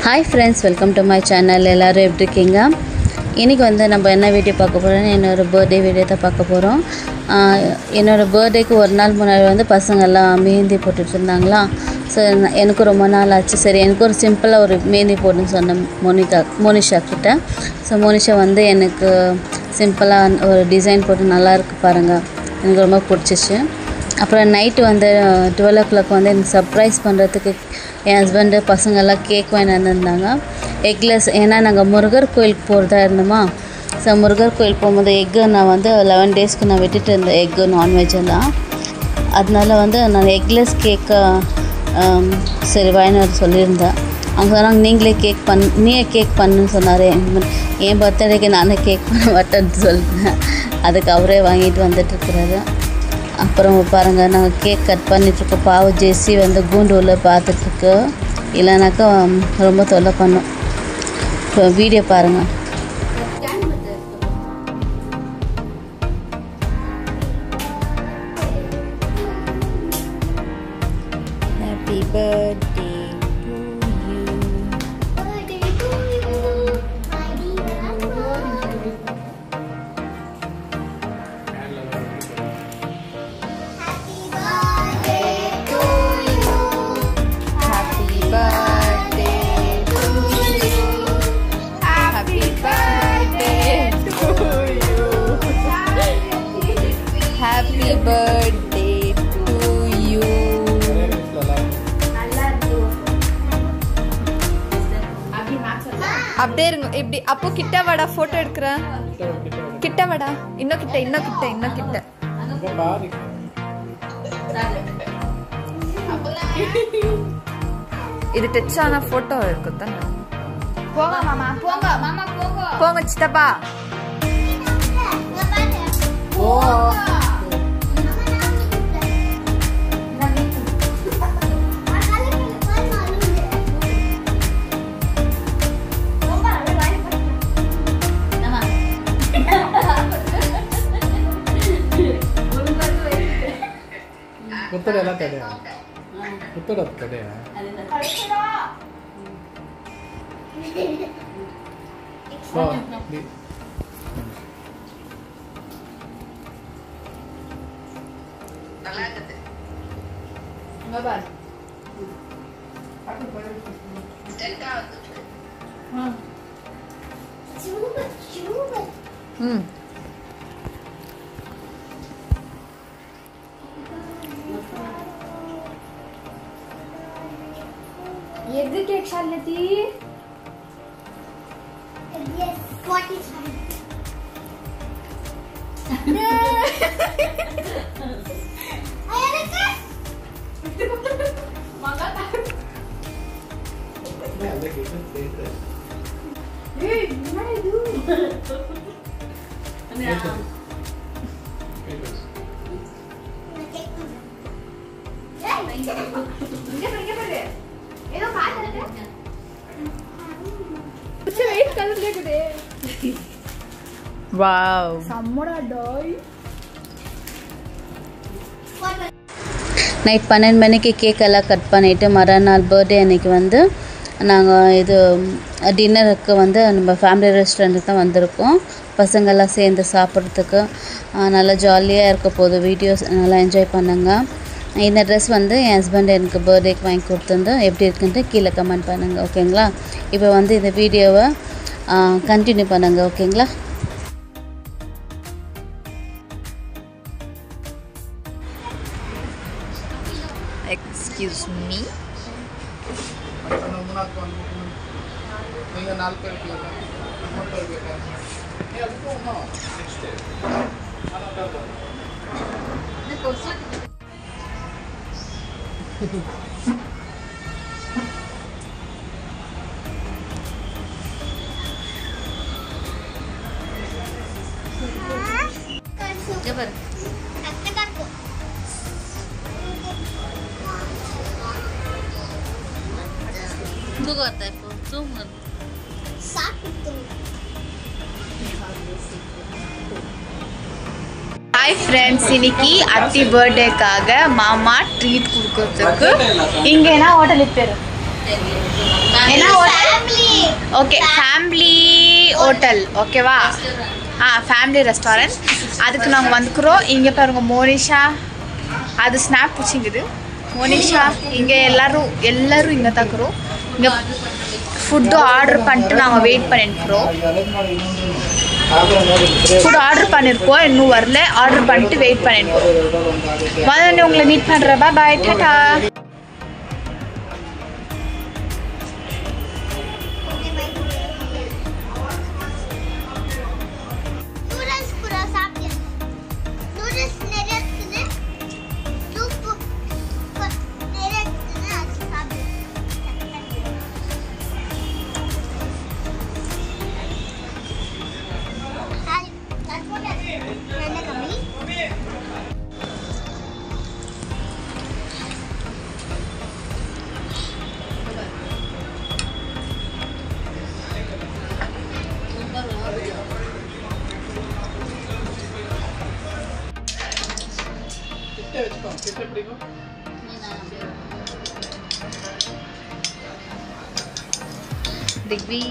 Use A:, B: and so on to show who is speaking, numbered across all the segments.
A: Hi friends, welcome to my channel. எல்லாரும் எப்படி இருக்கீங்க? இன்னைக்கு வந்து நம்ம என்ன வீடியோ பார்க்க போறோம்னா என்னோட பர்த்டே வீடியோ தான் பார்க்க போறோம். என்னோட பர்த்டேக்கு ஒரு நாள் முன்னாடி வந்து பசங்க எல்லாம் மெஹந்தி போட்டுட்டு இருந்தாங்களா. சோ எனக்கு ரொம்ப நாள் ஆச்சு. சரி எனக்கு ஒரு சிம்பிளா ஒரு மெஹந்தி போடுன்னு சொன்ன மோனிஷா கிட்ட. சோ மோனிஷா வந்து எனக்கு சிம்பிளா ஒரு டிசைன் போட்டு நல்லா இருக்கு பாருங்க. எனக்கு ரொம்ப பிடிச்சிச்சு. அப்புறம் நைட் வந்து 12 o'clock வந்து எனக்கு சர்ப்ரைஸ் பண்ணுறதுக்கு என் ஹஸ்பண்டு பசங்கள்லாம் கேக் வாங்கி வந்திருந்தாங்க. எக்லெஸ் ஏன்னா நாங்கள் முருகர் கோயிலுக்கு போகிறதா இருந்தோமா. ஸோ முருகர் கோயில் போகும்போது எக்கு நான் வந்து 11 daysக்கு நான் விட்டுட்டு இருந்தேன் எக்கு நான்வெஜ் எல்லாம். அதனால வந்து நான் எக்லெஸ் கேக்கை சரி வாங்கினு சொல்லியிருந்தேன். அவங்க சொன்னாங்க நீயே கேக் பண்ணுன்னு சொன்னார். என் பர்த்டேக்கு நானே கேக் பண்ண மாட்டேன்னு சொல்லிட்டேன். அதுக்கு அவரே வாங்கிட்டு வந்துட்டுருக்குறாரு. அப்புறம் பாருங்கள் நாங்கள் கேக் கட் பண்ணிகிட்ருக்கோம். பாவம் ஜெஸ்ஸி வந்து கூண்டு உள்ள பார்த்துட்ருக்கு. இல்லைனாக்கா ரொம்ப தொல்லை பண்ணும். இப்போ வீடியோ பாருங்கள். Happy birthday Happy birthday to you.
B: அப்படியே இருங்க. இப்படி அப்போ கிட்ட வாடா, போட்டோ எடுக்கிறேன். கிட்ட வாடா, இன்னும் கிட்ட. இது டச் ஆன போட்டோ இருக்கு தானே. போங்க மாமா, போங்க சித்தப்பா.
C: Kuttadella tadea. Kuttadella tadea.
B: எது கேக் ஷாலதி?
D: Yes, what is fine.
B: Wow.
A: Night 12 மணிக்கு கேக் எல்லாம் கட் பண்ணிவிட்டு மறுநாள் பர்த்டே அன்றைக்கி வந்து நாங்கள் இது டின்னருக்கு வந்து நம்ம ஃபேமிலி ரெஸ்டாரண்ட்டுக்கு தான் வந்திருக்கோம். பசங்கள்லாம் சேர்ந்து சாப்பிட்றதுக்கு நல்லா ஜாலியாக இருக்க போது. வீடியோஸ் நல்லா என்ஜாய் பண்ணுங்க. இந்த ட்ரெஸ் வந்து என் ஹஸ்பண்ட் எனக்கு பர்த்டேக்கு வாங்கி கொடுத்துருந்து எப்படி இருக்குன்ட்டு கீழே கமெண்ட் பண்ணுங்கள். ஓகேங்களா? இப்போ வந்து இந்த வீடியோவை கண்டினியூ பண்ணுங்கள். ஓகேங்களா?
B: Excuse me. Hi friends, இன்னைக்கு அத்தி பர்த்டேக்காக மாமா ட்ரீட் கொடுக்கிறதுக்கு இங்கேனா ஹோட்டலுக்கு பேரு ஓகே ஃபேமிலி ஹோட்டல் ஓகேவா ஃபேமிலி ரெஸ்டாரண்ட் அதுக்கு நாங்கள் வந்துக்கிறோம். இங்கே பாருங்க மோனிஷா அது ஸ்னாப் பிடிச்சிங்குது. மோனிஷா இங்கே எல்லாரும் இங்கே தக்குறோம். இங்கே ஃபுட்டு ஆர்டர் பண்ணிட்டு நாங்கள் வெயிட் பண்ணிருக்கிறோம். ஃபுட் ஆர்டர் பண்ணியிருக்கோம், இன்னும் வரல. ஆர்டர் பண்ணிட்டு வெயிட் பண்ணிருக்கோம். வந்து உங்களை மீட் பண்ணுறேன். பாய் டாடா. Digby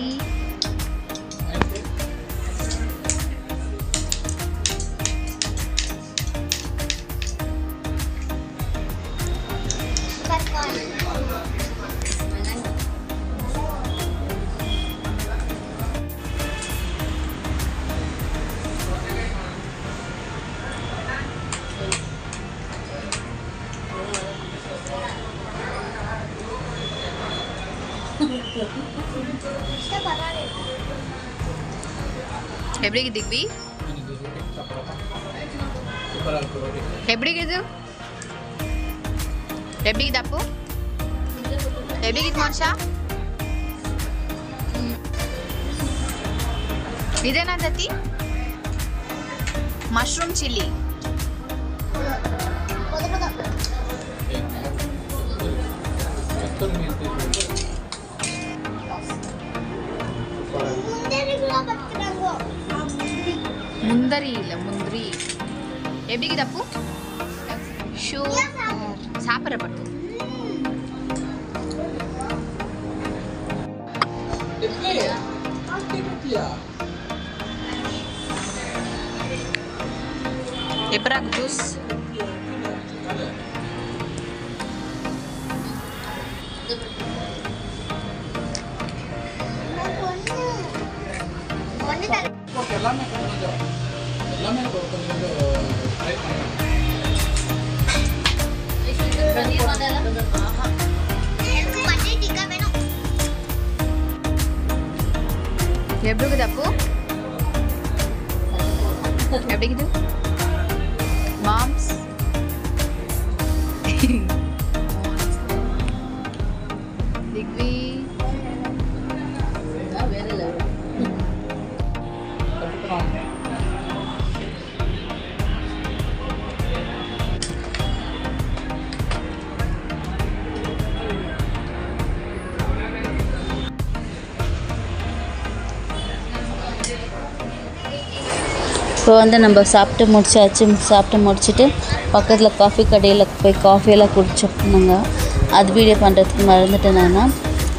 B: எப்படி திக்வி எப்படி இது எப்படி இது அப்போ எப்படி இது மோனிஷா இதேனா தத்தி மஷ்ரூம் சில்லி முந்தரி இல்ல முந்திரி எப்படி தப்பு ஷூ சாப்பிட்ற பட்டு எப்பரா ஜூஸ் எப்படி தப்பு எப்படி மாம்ஸ் திக்வி
A: இப்போ வந்து நம்ம சாப்பிட்டு முடிச்சாச்சு. சாப்பிட்டு முடிச்சுட்டு பக்கத்தில் காஃபி கடையில் போய் காஃபியெல்லாம் குடிச்சோம்னாங்க. அது வீடியோ பண்ணுறதுக்கு மறந்துட்டேன் நான்.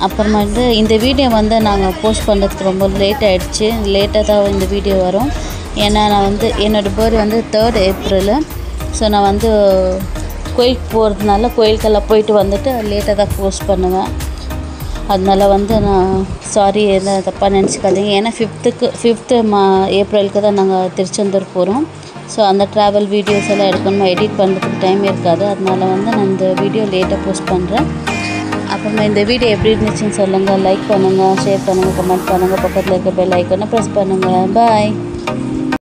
A: அப்புறமா வந்து இந்த வீடியோ வந்து நாங்கள் போஸ்ட் பண்ணுறதுக்கு ரொம்ப லேட் ஆகிடுச்சு. லேட்டாக தான் இந்த வீடியோ வரும். ஏன்னா நான் வந்து என்னோடய பர்த்டே வந்து 3rd ஏப்ரல். ஸோ நான் வந்து கோயிலுக்கு போகிறதுனால கோயிலுக்கெல்லாம் போயிட்டு வந்துட்டு லேட்டாக தான் போஸ்ட் பண்ணுவேன். அதனால் வந்து நான் சாரி எதாவது தப்பாக நினச்சிக்காதீங்க. ஏன்னா 5th ஏப்ரலுக்கு தான் நாங்கள் திருச்செந்தூர் போகிறோம். ஸோ அந்த ட்ராவல் வீடியோஸ் எல்லாம் எடுக்கணும், எடிட் பண்ணுறதுக்கு டைம் இருக்காது. அதனால் வந்து நான் இந்த வீடியோ லேட்டாக போஸ்ட் பண்ணுறேன். அப்புறமா இந்த வீடியோ எப்படி இருந்துச்சுன்னு சொல்லுங்கள். லைக் பண்ணுங்கள், ஷேர் பண்ணுங்கள், கமெண்ட் பண்ணுங்கள். பக்கத்தில் இருக்க பெல் ஐக்கானை ப்ரெஸ் பண்ணுங்கள். பாய்.